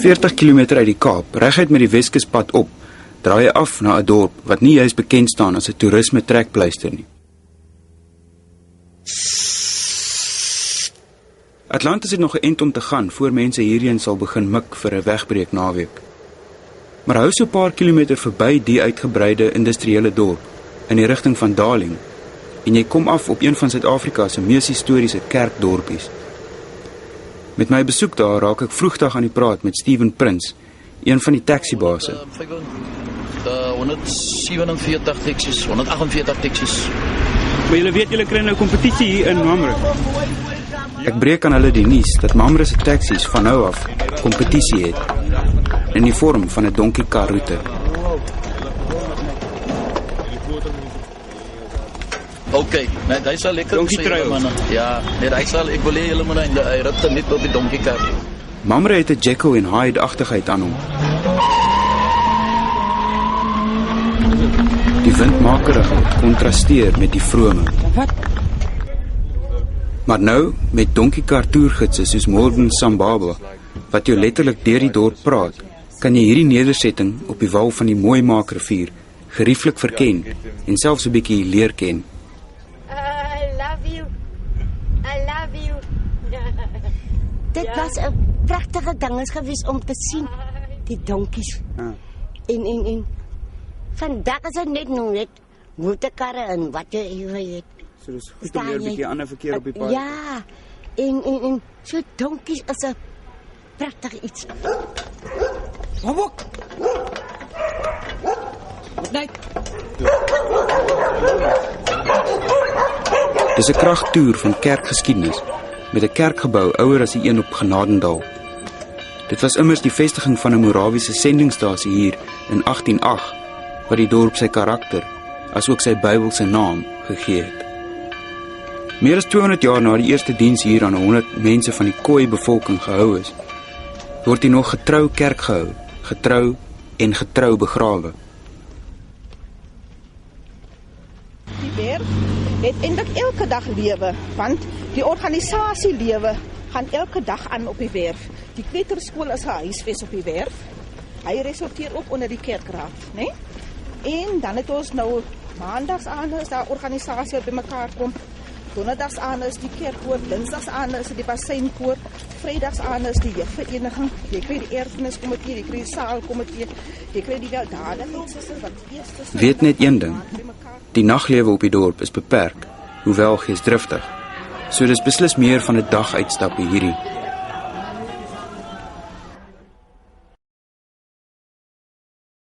40 km uit die Kaap, reguit met die Weskuspad op, draai jy af na 'n dorp wat nie juis bekend staan as 'n toerisme trekpleister nie. Atlantis het nog 'n end om te gaan voor mense hierheen sal begin mik vir 'n wegbreek naweek. Maar hou so 'n paar kilometer verby die uitgebreide industriële dorp in die rigting van Darling en jy kom af op een van Suid-Afrika se mees historiese kerkdorpies. Met my besoek daar raak ek vroegdag aan die praat met Steven Prins, een van die taxibase. 147 taxis, 148 taxis. Maar julle weet julle kry nou kompetisie hier in Mamre. Ek breek aan hulle die nuus dat Mamre se taksies van nou af kompetisie het in die vorm van 'n donkiekar roete. Okay, nee, hy sal lekker Donkie trails. Ja, nee, hy sal, ek wil hê julle moet hy rit net op die donkiekar. Mamre het 'n Jekyll en Hyde-agtigheid aan hom. Die windmakerigheid kontrasteer met die vrome. Wat? Maar nou, met donkiekar toergidse soos Morgan Sambaba, wat jou letterlik deur die dorp praat, kan jy hierdie nedersetting op die wal van die Mooimaakrivier gerieflik verken en selfs 'n bietjie leer ken. I love you. I love you. Dit was 'n pragtige ding gewees om te sien, die donkies. En vandag is dit net nog net motorkarre en wat jy weet. So dis goed om weer 'n bietjie ander verkeer op die pad. Ja, en so donkies is 'n pragtig iets. Wabok! Nee. Dis 'n kragtoer van kerkgeskiedenis met 'n kerkgebou ouer as die een op Genadendal. Dit was immers die vestiging van 'n Morawiese sendingstasie hier in 1808 wat die dorp sy karakter, asook sy Bybelse naam, gegee het. Meer as 200 jaar na die eerste diens hier aan 100 mense van die Khoi bevolking gehou is, word hier nog getrou kerk gehou, getrou en getrou begrawe. Die werf het eintlik elke dag lewe, want die organisasie lewe gaan elke dag aan op die werf. Die kleuterskool is 'n huisves op die werf. Hy resorteer ook onder die kerkraad, né? En dan het ons nou maandags aan is daar organisasie wat bymekaar kom. Donderdags aan is die kerkkoor, dinsdags aan is die basseinkoor, vrydags aan is die jeugvereniging, jy kry die erfeniskomitee, jy kry die saalkomitee, jy kry die weldadigheidssusters wat eerste. Weet net een ding, die naglewe op die dorp is beperk, hoewel geesdriftig. So dis beslis meer van 'n daguitstap hierdie.